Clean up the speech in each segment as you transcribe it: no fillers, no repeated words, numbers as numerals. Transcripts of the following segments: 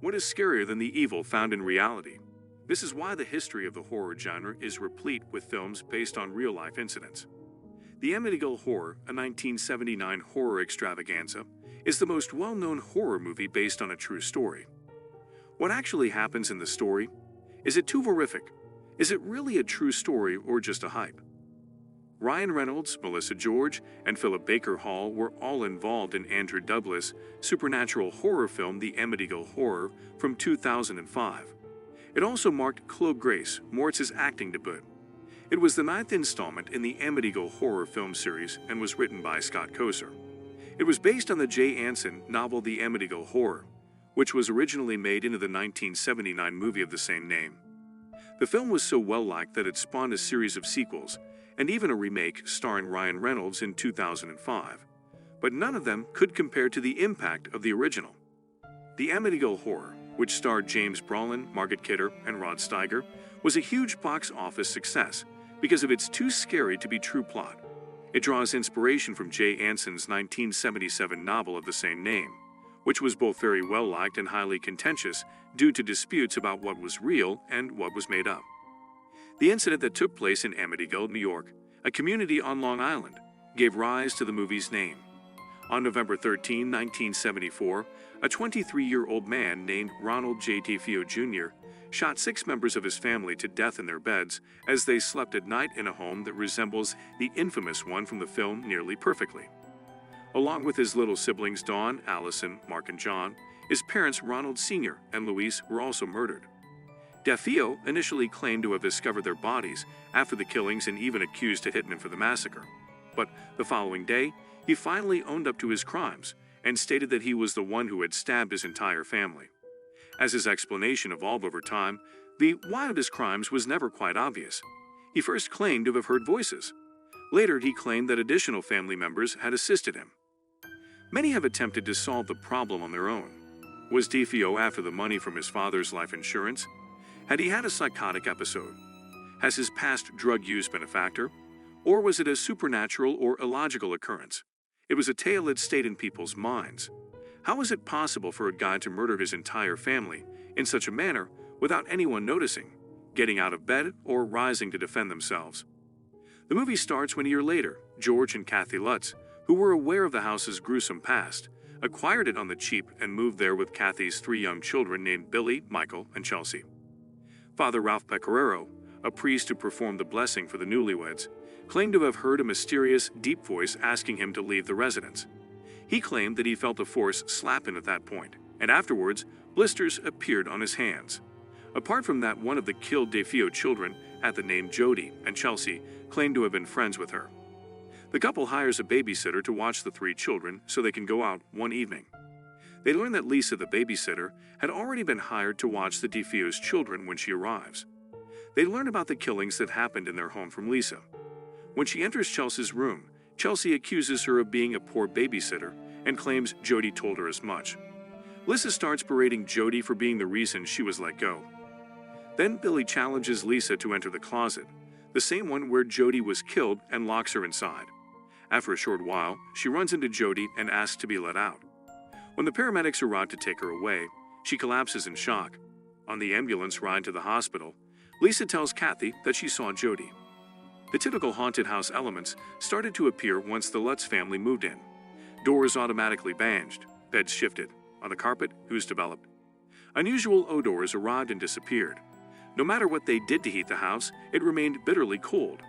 What is scarier than the evil found in reality? This is why the history of the horror genre is replete with films based on real-life incidents. The Amityville Horror, a 1979 horror extravaganza, is the most well-known horror movie based on a true story. What actually happens in the story? Is it too horrific? Is it really a true story or just a hype? Ryan Reynolds, Melissa George, and Philip Baker Hall were all involved in Andrew Douglas' supernatural horror film The Amityville Horror from 2005. It also marked Chloe Grace Moritz's acting debut. It was the 9th installment in the Amityville horror film series and was written by Scott Koser. It was based on the Jay Anson novel The Amityville Horror, which was originally made into the 1979 movie of the same name. The film was so well-liked that it spawned a series of sequels, and even a remake starring Ryan Reynolds in 2005. But none of them could compare to the impact of the original. The Amityville Horror, which starred James Brolin, Margaret Kidder, and Rod Steiger, was a huge box office success because of its too scary to be true plot. It draws inspiration from Jay Anson's 1977 novel of the same name, which was both very well-liked and highly contentious due to disputes about what was real and what was made up. The incident that took place in Amityville, New York, a community on Long Island, gave rise to the movie's name. On November 13, 1974, a 23-year-old man named Ronald J. DeFeo Jr. shot 6 members of his family to death in their beds as they slept at night in a home that resembles the infamous one from the film Nearly Perfectly. Along with his little siblings Dawn, Allison, Mark, and John, his parents Ronald Sr. and Louise were also murdered. DeFeo initially claimed to have discovered their bodies after the killings and even accused a hitman for the massacre. But the following day, he finally owned up to his crimes and stated that he was the one who had stabbed his entire family. As his explanation evolved over time, the why of his crimes was never quite obvious. He first claimed to have heard voices. Later, he claimed that additional family members had assisted him. Many have attempted to solve the problem on their own. Was DeFeo after the money from his father's life insurance? Had he had a psychotic episode? Has his past drug use been a factor? Or was it a supernatural or illogical occurrence? It was a tale that stayed in people's minds. How is it possible for a guy to murder his entire family in such a manner without anyone noticing, getting out of bed, or rising to defend themselves? The movie starts when a year later, George and Kathy Lutz, who were aware of the house's gruesome past, acquired it on the cheap and moved there with Kathy's 3 young children named Billy, Michael, and Chelsea. Father Ralph Pecoraro, a priest who performed the blessing for the newlyweds, claimed to have heard a mysterious, deep voice asking him to leave the residence. He claimed that he felt a force slap him at that point, and afterwards, blisters appeared on his hands. Apart from that, one of the killed DeFeo children had the name Jody, and Chelsea claimed to have been friends with her. The couple hires a babysitter to watch the 3 children so they can go out one evening. They learn that Lisa, the babysitter, had already been hired to watch the DeFeo's children when she arrives. They learn about the killings that happened in their home from Lisa. When she enters Chelsea's room, Chelsea accuses her of being a poor babysitter and claims Jody told her as much. Lisa starts berating Jody for being the reason she was let go. Then Billy challenges Lisa to enter the closet, the same one where Jody was killed, and locks her inside. After a short while, she runs into Jody and asks to be let out. When the paramedics arrive to take her away, she collapses in shock. On the ambulance ride to the hospital, Lisa tells Kathy that she saw Jody. The typical haunted house elements started to appear once the Lutz family moved in. Doors automatically banged, beds shifted. On the carpet, ooze developed. Unusual odors arrived and disappeared. No matter what they did to heat the house, it remained bitterly cold.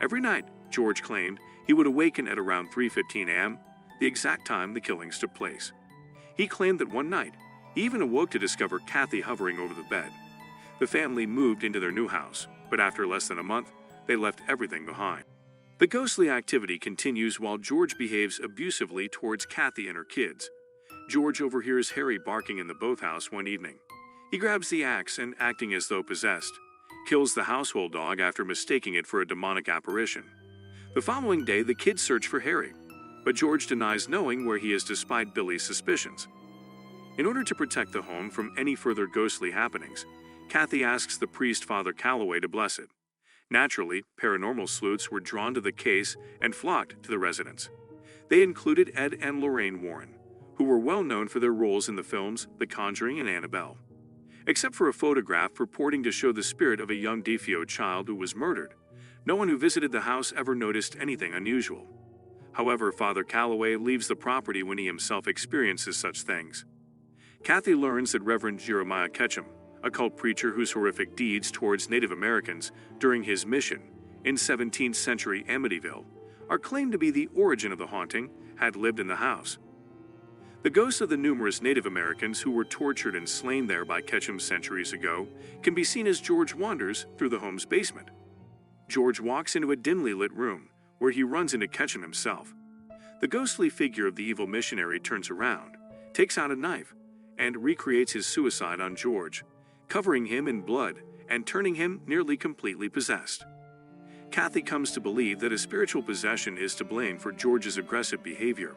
Every night, George claimed, he would awaken at around 3:15 a.m., the exact time the killings took place. He claimed that one night, he even awoke to discover Kathy hovering over the bed. The family moved into their new house, but after less than a month, they left everything behind. The ghostly activity continues while George behaves abusively towards Kathy and her kids. George overhears Harry barking in the boathouse one evening. He grabs the axe and, acting as though possessed, kills the household dog after mistaking it for a demonic apparition. The following day, the kids search for Harry, but George denies knowing where he is despite Billy's suspicions. In order to protect the home from any further ghostly happenings, Kathy asks the priest Father Calloway to bless it. Naturally, paranormal sleuths were drawn to the case and flocked to the residence. They included Ed and Lorraine Warren, who were well known for their roles in the films The Conjuring and Annabelle. Except for a photograph purporting to show the spirit of a young DeFeo child who was murdered, no one who visited the house ever noticed anything unusual. However, Father Calloway leaves the property when he himself experiences such things. Kathy learns that Reverend Jeremiah Ketchum, a cult preacher whose horrific deeds towards Native Americans during his mission in 17th century Amityville are claimed to be the origin of the haunting, had lived in the house. The ghosts of the numerous Native Americans who were tortured and slain there by Ketchum centuries ago can be seen as George wanders through the home's basement. George walks into a dimly lit room, where he runs into Ketchum himself. The ghostly figure of the evil missionary turns around, takes out a knife, and recreates his suicide on George, covering him in blood and turning him nearly completely possessed. Kathy comes to believe that a spiritual possession is to blame for George's aggressive behavior.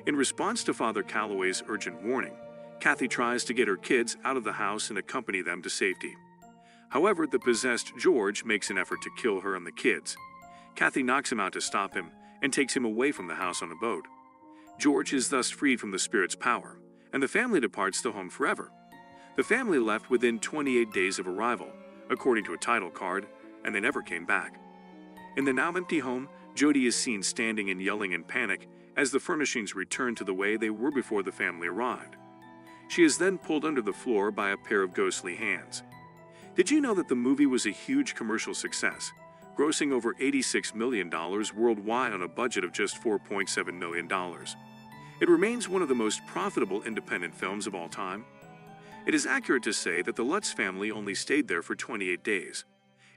In response to Father Calloway's urgent warning, Kathy tries to get her kids out of the house and accompany them to safety. However, the possessed George makes an effort to kill her and the kids. Kathy knocks him out to stop him and takes him away from the house on a boat. George is thus freed from the spirit's power, and the family departs the home forever. The family left within 28 days of arrival, according to a title card, and they never came back. In the now empty home, Jody is seen standing and yelling in panic as the furnishings return to the way they were before the family arrived. She is then pulled under the floor by a pair of ghostly hands. Did you know that the movie was a huge commercial success, grossing over $86 million worldwide on a budget of just $4.7 million? It remains one of the most profitable independent films of all time. It is accurate to say that the Lutz family only stayed there for 28 days.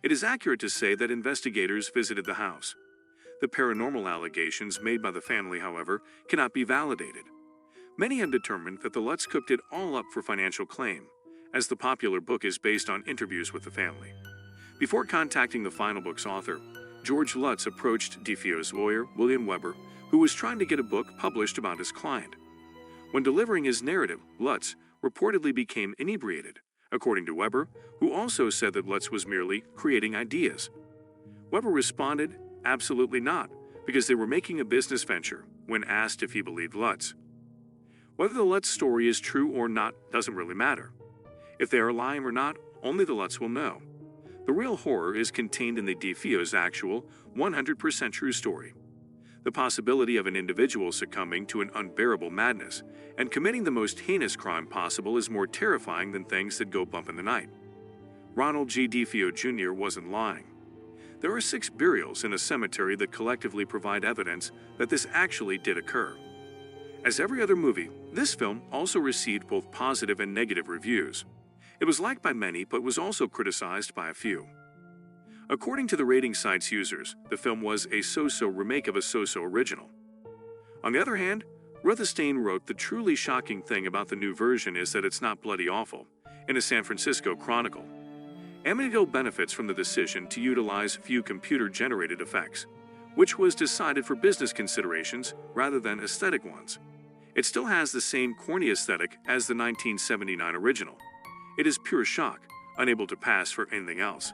It is accurate to say that investigators visited the house. The paranormal allegations made by the family, however, cannot be validated. Many have determined that the Lutz cooked it all up for financial claim, as the popular book is based on interviews with the family. Before contacting the final book's author, George Lutz approached DeFeo's lawyer, William Weber, who was trying to get a book published about his client. When delivering his narrative, Lutz reportedly became inebriated, according to Weber, who also said that Lutz was merely creating ideas. Weber responded, absolutely not, because they were making a business venture when asked if he believed Lutz. Whether the Lutz story is true or not doesn't really matter. If they are lying or not, only the Lutz will know. The real horror is contained in the DeFeo's actual, 100% true story. The possibility of an individual succumbing to an unbearable madness and committing the most heinous crime possible is more terrifying than things that go bump in the night. Ronald G. DeFeo Jr. wasn't lying. There are 6 burials in a cemetery that collectively provide evidence that this actually did occur. As every other movie, this film also received both positive and negative reviews. It was liked by many, but was also criticized by a few. According to the rating site's users, the film was a so-so remake of a so-so original. On the other hand, Ruthstein wrote, the truly shocking thing about the new version is that it's not bloody awful, in a San Francisco Chronicle. Amityville benefits from the decision to utilize few computer-generated effects, which was decided for business considerations rather than aesthetic ones. It still has the same corny aesthetic as the 1979 original. It is pure shock, unable to pass for anything else.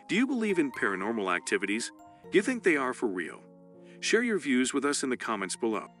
Do you believe in paranormal activities? Do you think they are for real? Share your views with us in the comments below.